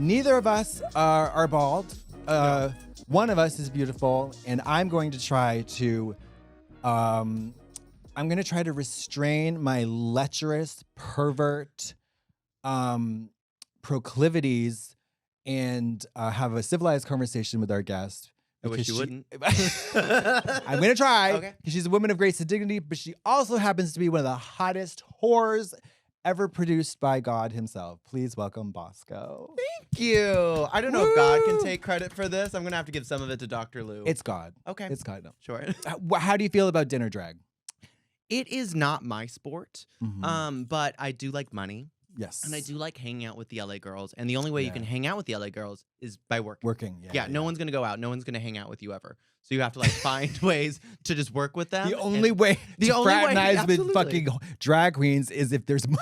neither of us are bald. One of us is beautiful, and I'm going to try to restrain my lecherous, pervert proclivities and have a civilized conversation with our guest. I wish you wouldn't. I'm going to try. Okay. She's a woman of grace and dignity, but she also happens to be one of the hottest whores ever produced by God himself. Please welcome Bosco. Thank you. I don't know if God can take credit for this. I'm going to have to give some of it to Dr. Lou. It's God. Okay. It's God. No. Sure. How do you feel about dinner drag? It is not my sport, Mhm. but I do like money. Yes. And I do like hanging out with the LA girls. And the only way you can hang out with the LA girls is by working. Working. Yeah, no one's going to go out. No one's going to hang out with you ever. So you have to like find ways to just work with them. The only way to fraternize with fucking drag queens is if there's money.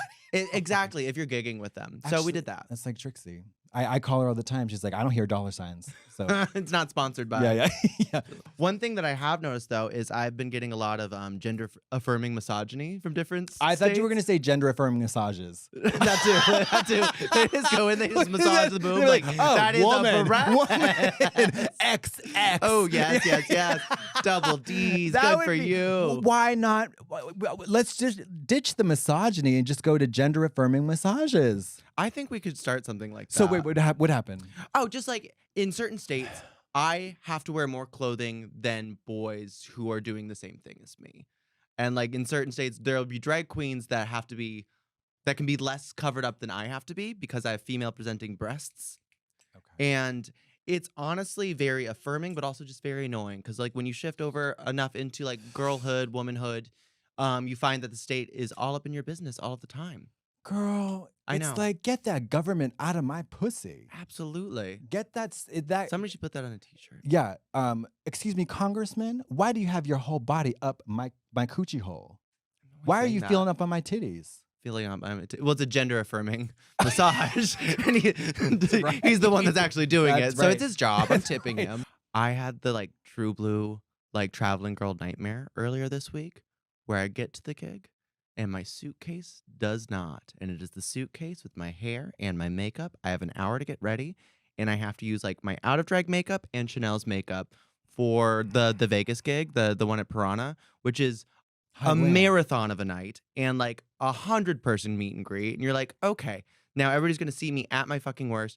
Exactly, if you're gigging with them. Actually, so we did that. That's like Trixie. I call her all the time. She's like, I don't hear dollar signs. So it's not sponsored by. Yeah. One thing that I have noticed though is I've been getting a lot of gender affirming misogyny from different I states. thought you were gonna say gender affirming massages. That too. They just go in, they just massage the boob. Like, that is woman, woman. XX. Oh yes. Double D's. That Good for you. Why not? Let's just ditch the misogyny and just go to gender affirming massages. I think we could start something like that. So wait, what happened? Oh, just like in certain states, I have to wear more clothing than boys who are doing the same thing as me. And like in certain states, there'll be drag queens that can be less covered up than I have to be because I have female presenting breasts. Okay. And it's honestly very affirming, but also just very annoying because like when you shift over enough into like girlhood, womanhood, you find that the state is all up in your business all of the time. Girl, I know. It's like, get that government out of my pussy. Absolutely. Get that. Somebody should put that on a t-shirt. Yeah. Excuse me, Congressman. Why do you have your whole body up my coochie hole? Why are you feeling up on my titties? Feeling up. Well, it's a gender affirming massage, and he's the one that's actually doing it. So it's his job. I'm tipping him. I had the like true blue like traveling girl nightmare earlier this week, where I get to the gig. And my suitcase does not. And it is the suitcase with my hair and my makeup. I have an hour to get ready. And I have to use like my out of drag makeup and Chanel's makeup for the Vegas gig, the one at Piranha, which is a marathon of a night and like 100-person meet and greet. And you're like, okay, now everybody's going to see me at my fucking worst.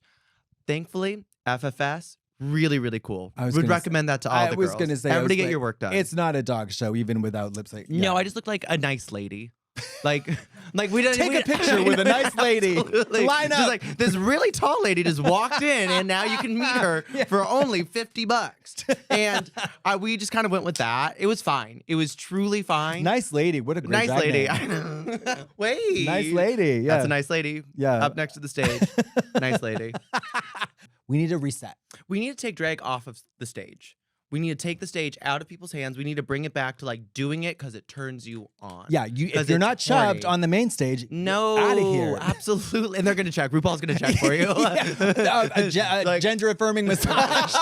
Thankfully, FFS, really, really cool. Would recommend that to all the girls. I was going to say, everybody get your work done. It's not a dog show, even without lipstick. Yeah. No, I just look like a nice lady. Like we didn't take a picture with a nice lady. Line up. Just like this really tall lady just walked in, and now you can meet her for only $50. And we just kind of went with that. It was fine. It was truly fine. Nice lady. What a great nice lady. Name. Wait. Nice lady. Yeah. That's a nice lady. Yeah. Up next to the stage. Nice lady. We need to reset. We need to take drag off of the stage. We need to take the stage out of people's hands. We need to bring it back to like doing it because it turns you on. Yeah, if you're not chubbed on the main stage, no, out of here. Absolutely. And they're going to check. RuPaul's going to check for you. Like, gender affirming massage.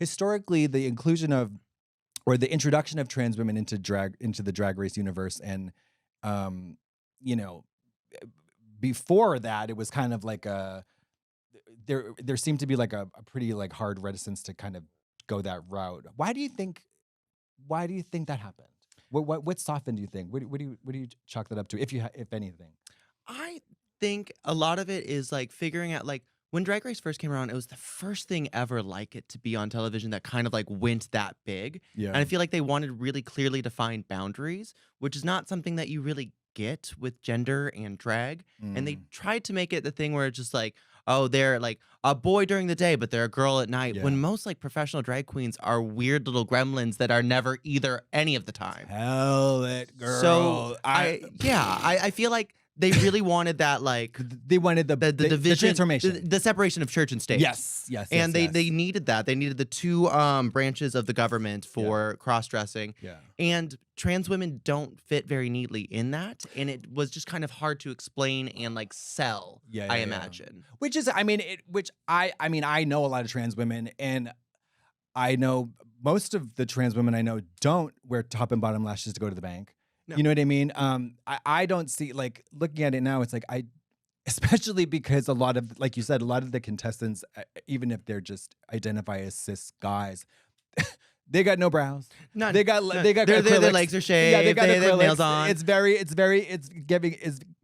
Historically, the inclusion of or the introduction of trans women into the drag race universe, and before that, it was kind of like there seemed to be like a pretty like hard reticence to kind of go that route. Why do you think that happened? What softened, do you think? What do you chalk that up to, if anything? I think a lot of it is like figuring out like when Drag Race first came around, it was the first thing ever like it to be on television that kind of like went that big. Yeah. And I feel like they wanted really clearly defined boundaries, which is not something that you really get with gender and drag. And they tried to make it the thing where it's just like, oh, they're like a boy during the day, but they're a girl at night. Yeah. When most like professional drag queens are weird little gremlins that are never either any of the time. Hell it, girl. So I feel like they really wanted that, like they wanted the division, the transformation, the separation of church and state. Yes. And they needed that. They needed the two branches of the government for cross-dressing. Yeah. And trans women don't fit very neatly in that, and it was just kind of hard to explain and like sell. I imagine. Which is, I know a lot of trans women, and I know most of the trans women I know don't wear top and bottom lashes to go to the bank. No. You know what I mean? I don't see, like, looking at it now, it's like especially because a lot of, like you said, a lot of the contestants, even if they're just identify as cis guys, they got no brows. None. They got their legs are shaved. Yeah, they got have acrylics. nails on. It's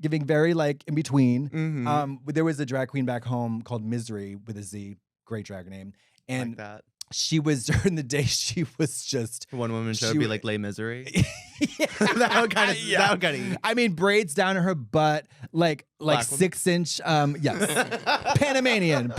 giving very like in between. Mm-hmm. There was a drag queen back home called Misery with a Z, great drag name, and like that. She was during the day. She was just one woman show would be like Les Misery. that would kind of. I mean, braids down her butt, like 6-inch. Yes, Panamanian.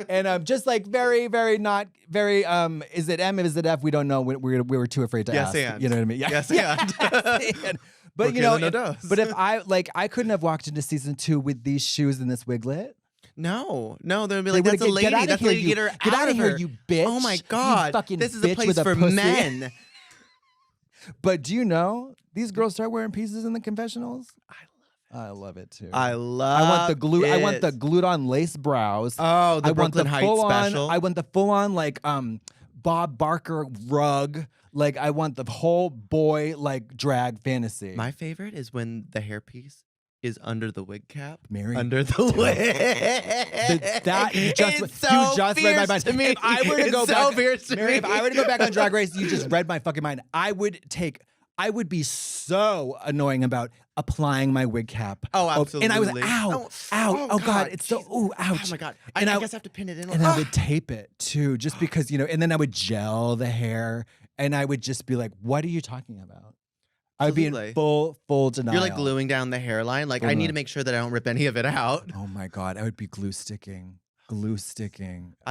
And just like very, very not very. Is it M? Is it F? We don't know. We were too afraid to ask. And. You know what I mean? Yes, and. But you know, but if I couldn't have walked into season 2 with these shoes and this wiglet. No, they'd be like, that's a lady. That's a lady. Get her out of here, you bitch. Oh my God. This is a place for men. But do you know these girls start wearing pieces in the confessionals? I love it too. I want the glue. I want the glued on lace brows. Oh, the Brooklyn Heights special. I want the full on like Bob Barker rug. Like I want the whole boy like drag fantasy. My favorite is when the hairpiece is under the wig cap. Mary. Under the wig. You just read my mind. To me. If I were to go back, Mary, if I were to go back on Drag Race, you just read my fucking mind. I would be so annoying about applying my wig cap. Oh, absolutely. And I was oh God, it's so ouch. Oh my God. I guess I have to pin it in. And I would tape it too, just because, and then I would gel the hair and I would just be like, what are you talking about? I would be in full denial. You're like gluing down the hairline. Like, I need to make sure that I don't rip any of it out. Oh my God. I would be glue sticking. I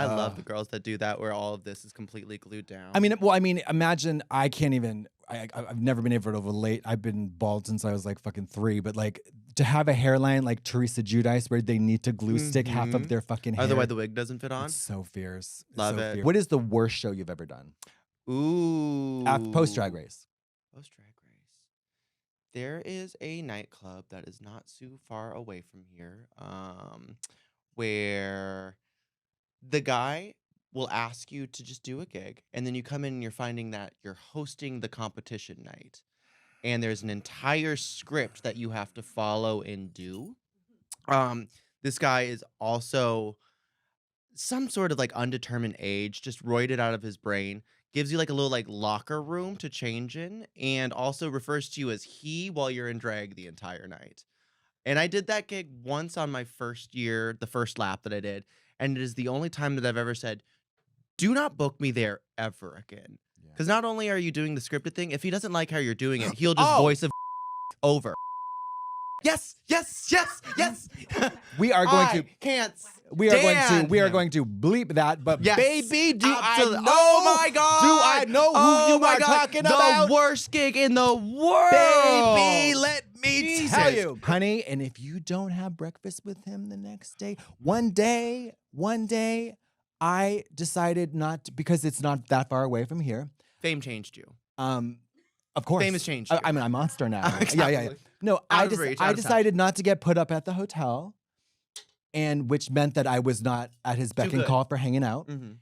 love the girls that do that where all of this is completely glued down. I mean, imagine I can't even, I've never been able to relate. I've been bald since I was like fucking 3, but like to have a hairline like Teresa Giudice where they need to glue stick half of their fucking hair. Otherwise the wig doesn't fit on. It's so fierce. Love it. Fierce. What is the worst show you've ever done? Ooh. Post Drag Race. There is a nightclub that is not too far away from here, where the guy will ask you to just do a gig, and then you come in and you're finding that you're hosting the competition night, and there's an entire script that you have to follow and do. This guy is also some sort of like undetermined age, just roided out of his brain. Gives you like a little like locker room to change in, and also refers to you as he while you're in drag the entire night. And I did that gig once on my first year, the first lap that I did, and it is the only time that I've ever said, do not book me there ever again. Because not only are you doing the scripted thing, if he doesn't like how you're doing it, he'll just voice a over. Yes. We are going to can't. We are going to bleep that, but baby, do I know? Oh my God! Do I know who you are talking about? The worst gig in the world, baby. Let me tell you, honey. And if you don't have breakfast with him the next day, one day, I decided not to, because it's not that far away from here. Fame changed you. Of course, fame has changed you. I'm a monster now. Exactly. Yeah. No, I decided not to get put up at the hotel. And which meant that I was not at his beck and call for hanging out. Mm-hmm.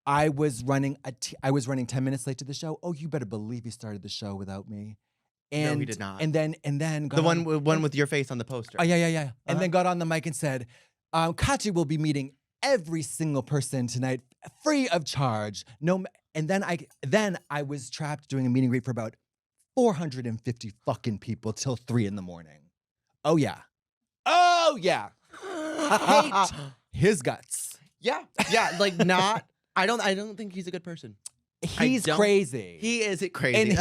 I was running 10 minutes late to the show. Oh, you better believe he started the show without me. And, no, he did not. And then the one with your face on the poster. Oh yeah. And then got on the mic and said, Katya will be meeting every single person tonight, free of charge. No, and then I was trapped doing a meet and greet for about 450 fucking people till 3 a.m. Oh yeah. Hate his guts. Yeah, like not. I don't think he's a good person. He's crazy. He is crazy. And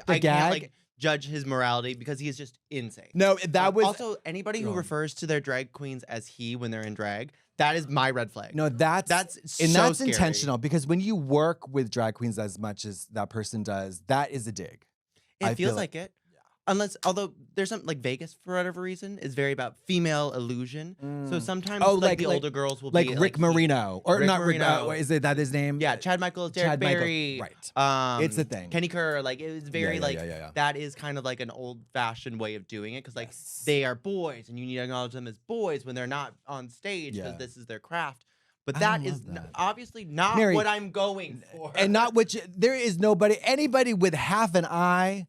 I can't like judge his morality because he is just insane. No, that was also anybody who refers to their drag queens as he when they're in drag. That is my red flag. No, that's scary. Intentional because when you work with drag queens as much as that person does, that is a dig. It feels like it. Although there's some like Vegas for whatever reason is very about female illusion. So sometimes the older girls will be Rick Marino or not Marino. Is it that his name? Yeah, Chad Michaels, Derek Barry, right? It's a thing. Kenny Kerr, like it was very that is kind of like an old fashioned way of doing it because like they are boys and you need to acknowledge them as boys when they're not on stage because this is their craft. But that is obviously not Mary, what I'm going for, and not what there is anybody with half an eye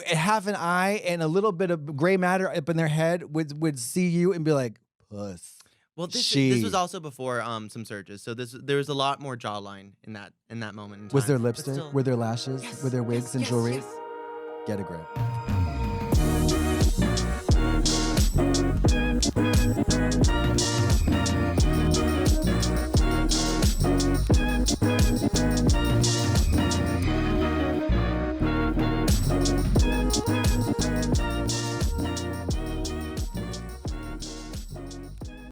half an eye and a little bit of gray matter up in their head would see you and be like, puss. Well, this was also before some surges, so there was a lot more jawline in that moment in time. Was there lipstick? Were there lashes? Were there wigs and jewelry? Yes. Get a grip.